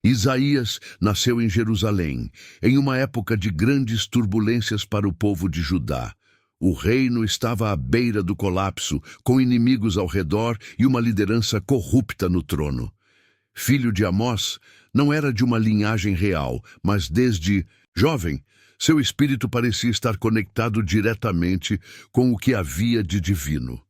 Isaías nasceu em Jerusalém, em uma época de grandes turbulências para o povo de Judá. O reino estava à beira do colapso, com inimigos ao redor e uma liderança corrupta no trono. Filho de Amós, não era de uma linhagem real, mas desde jovem, seu espírito parecia estar conectado diretamente com o que havia de divino.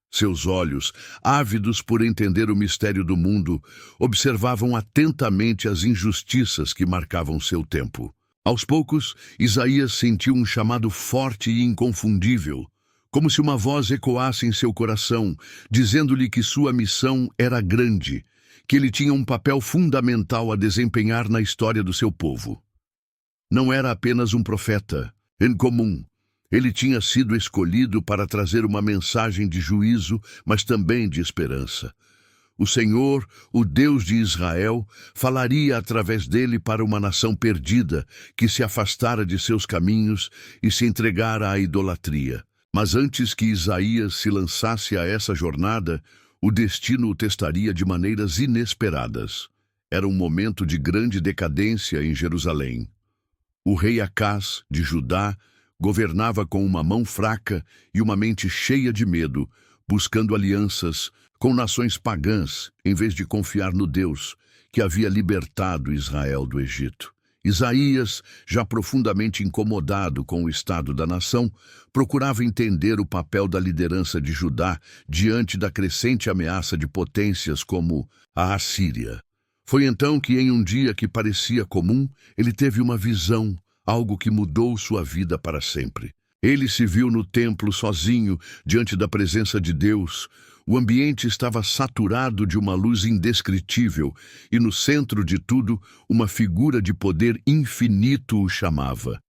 Seus olhos, ávidos por entender o mistério do mundo, observavam atentamente as injustiças que marcavam seu tempo. Aos poucos, Isaías sentiu um chamado forte e inconfundível, como se uma voz ecoasse em seu coração, dizendo-lhe que sua missão era grande, que ele tinha um papel fundamental a desempenhar na história do seu povo. Não era apenas um profeta, em comum. Ele tinha sido escolhido para trazer uma mensagem de juízo, mas também de esperança. O Senhor, o Deus de Israel, falaria através dele para uma nação perdida que se afastara de seus caminhos e se entregara à idolatria. Mas antes que Isaías se lançasse a essa jornada, o destino o testaria de maneiras inesperadas. Era um momento de grande decadência em Jerusalém. O rei Acás, de Judá, governava com uma mão fraca e uma mente cheia de medo, buscando alianças com nações pagãs, em vez de confiar no Deus que havia libertado Israel do Egito. Isaías, já profundamente incomodado com o estado da nação, procurava entender o papel da liderança de Judá diante da crescente ameaça de potências como a Assíria. Foi então que, em um dia que parecia comum, ele teve uma visão, algo que mudou sua vida para sempre. Ele se viu no templo sozinho, diante da presença de Deus. O ambiente estava saturado de uma luz indescritível, e no centro de tudo, uma figura de poder infinito o chamava.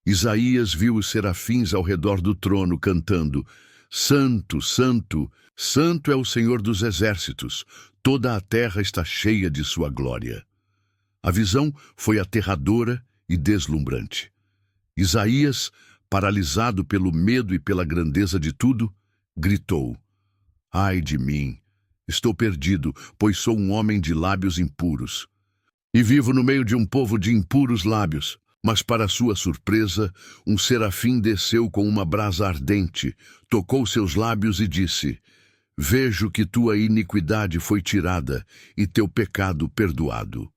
Isaías viu os serafins ao redor do trono cantando: Santo, Santo, Santo é o Senhor dos exércitos, toda a terra está cheia de sua glória. A visão foi aterradora e deslumbrante. Isaías, paralisado pelo medo e pela grandeza de tudo, gritou: Ai de mim! Estou perdido, pois sou um homem de lábios impuros. E vivo no meio de um povo de impuros lábios. Mas, para sua surpresa, um serafim desceu com uma brasa ardente, tocou seus lábios e disse: Vejo que tua iniquidade foi tirada e teu pecado perdoado.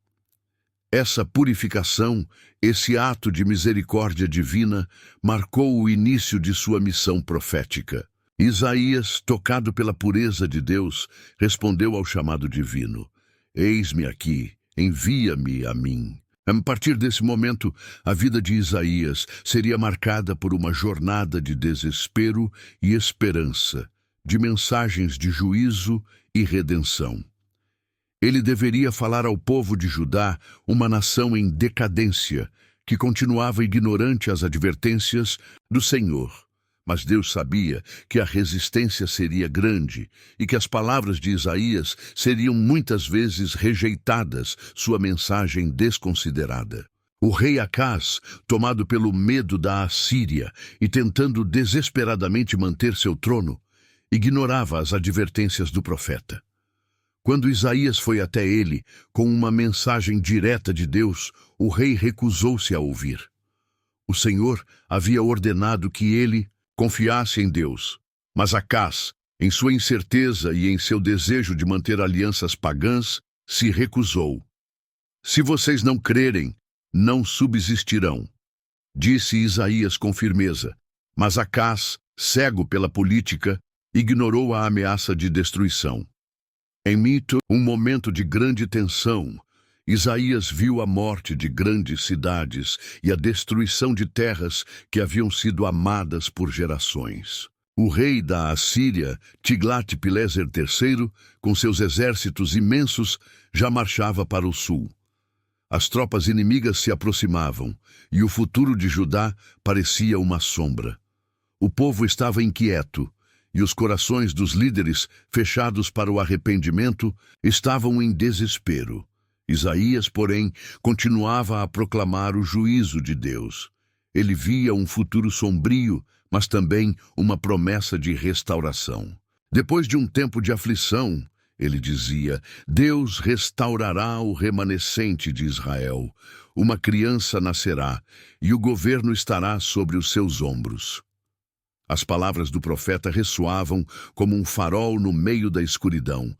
Essa purificação, esse ato de misericórdia divina, marcou o início de sua missão profética. Isaías, tocado pela pureza de Deus, respondeu ao chamado divino: Eis-me aqui, envia-me a mim. A partir desse momento, a vida de Isaías seria marcada por uma jornada de desespero e esperança, de mensagens de juízo e redenção. Ele deveria falar ao povo de Judá, uma nação em decadência, que continuava ignorante às advertências do Senhor. Mas Deus sabia que a resistência seria grande e que as palavras de Isaías seriam muitas vezes rejeitadas, sua mensagem desconsiderada. O rei Acás, tomado pelo medo da Assíria e tentando desesperadamente manter seu trono, ignorava as advertências do profeta. Quando Isaías foi até ele com uma mensagem direta de Deus, o rei recusou-se a ouvir. O Senhor havia ordenado que ele confiasse em Deus, mas Acás, em sua incerteza e em seu desejo de manter alianças pagãs, se recusou. Se vocês não crerem, não subsistirão, disse Isaías com firmeza, mas Acás, cego pela política, ignorou a ameaça de destruição. Em Mito, um momento de grande tensão, Isaías viu a morte de grandes cidades e a destruição de terras que haviam sido amadas por gerações. O rei da Assíria, Tiglat-Pileser III, com seus exércitos imensos, já marchava para o sul. As tropas inimigas se aproximavam, e o futuro de Judá parecia uma sombra. O povo estava inquieto, e os corações dos líderes, fechados para o arrependimento, estavam em desespero. Isaías, porém, continuava a proclamar o juízo de Deus. Ele via um futuro sombrio, mas também uma promessa de restauração. Depois de um tempo de aflição, Ele dizia: Deus restaurará o remanescente de Israel. Uma criança nascerá, e o governo estará sobre os seus ombros. As palavras do profeta ressoavam como um farol no meio da escuridão,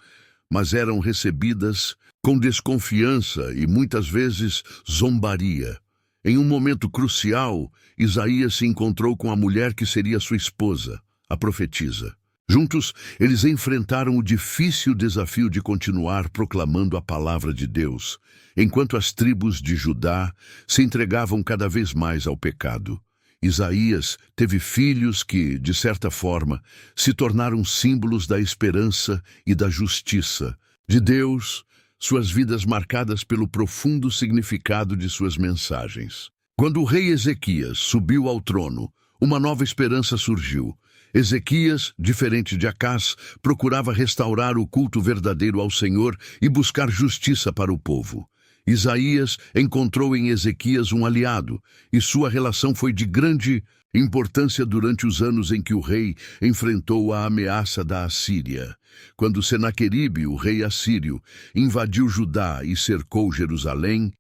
mas eram recebidas com desconfiança e muitas vezes zombaria. Em um momento crucial, Isaías se encontrou com a mulher que seria sua esposa, a profetisa. Juntos, eles enfrentaram o difícil desafio de continuar proclamando a palavra de Deus, enquanto as tribos de Judá se entregavam cada vez mais ao pecado. Isaías teve filhos que, de certa forma, se tornaram símbolos da esperança e da justiça de Deus, suas vidas marcadas pelo profundo significado de suas mensagens. Quando o rei Ezequias subiu ao trono, uma nova esperança surgiu. Ezequias, diferente de Acás, procurava restaurar o culto verdadeiro ao Senhor e buscar justiça para o povo. Isaías encontrou em Ezequias um aliado, e sua relação foi de grande importância durante os anos em que o rei enfrentou a ameaça da Assíria. Quando Senaqueribe, o rei assírio, invadiu Judá e cercou Jerusalém,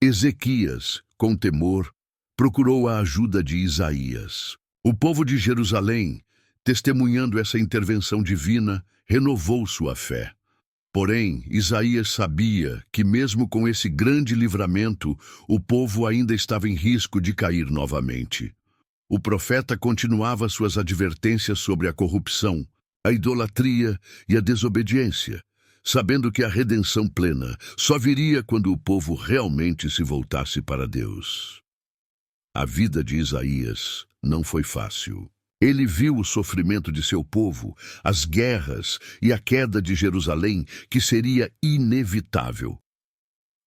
Ezequias, com temor, procurou a ajuda de Isaías. O povo de Jerusalém, testemunhando essa intervenção divina, renovou sua fé. Porém, Isaías sabia que mesmo com esse grande livramento, o povo ainda estava em risco de cair novamente. O profeta continuava suas advertências sobre a corrupção, a idolatria e a desobediência, sabendo que a redenção plena só viria quando o povo realmente se voltasse para Deus. A vida de Isaías não foi fácil. Ele viu o sofrimento de seu povo, as guerras e a queda de Jerusalém, que seria inevitável.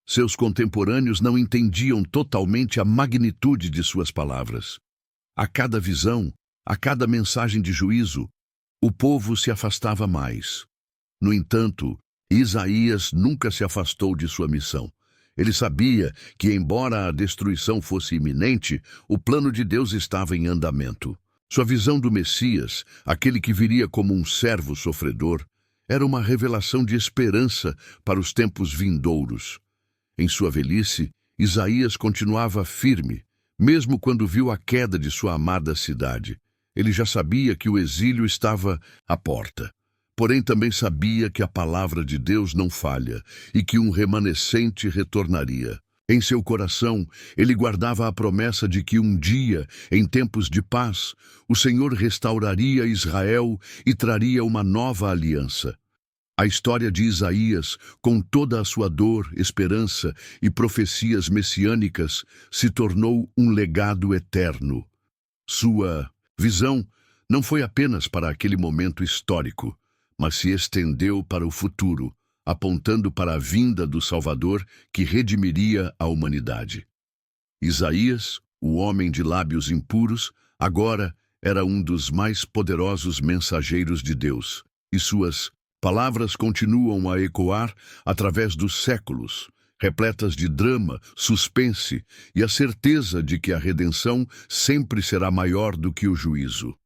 Seus contemporâneos não entendiam totalmente a magnitude de suas palavras. A cada visão, a cada mensagem de juízo, o povo se afastava mais. No entanto, Isaías nunca se afastou de sua missão. Ele sabia que, embora a destruição fosse iminente, o plano de Deus estava em andamento. Sua visão do Messias, aquele que viria como um servo sofredor, era uma revelação de esperança para os tempos vindouros. Em sua velhice, Isaías continuava firme, mesmo quando viu a queda de sua amada cidade. Ele já sabia que o exílio estava à porta. Porém, também sabia que a palavra de Deus não falha e que um remanescente retornaria. Em seu coração, ele guardava a promessa de que um dia, em tempos de paz, o Senhor restauraria Israel e traria uma nova aliança. A história de Isaías, com toda a sua dor, esperança e profecias messiânicas, se tornou um legado eterno. Sua visão não foi apenas para aquele momento histórico, mas se estendeu para o futuro, apontando para a vinda do Salvador que redimiria a humanidade. Isaías, o homem de lábios impuros, agora era um dos mais poderosos mensageiros de Deus, e suas palavras continuam a ecoar através dos séculos, repletas de drama, suspense e a certeza de que a redenção sempre será maior do que o juízo.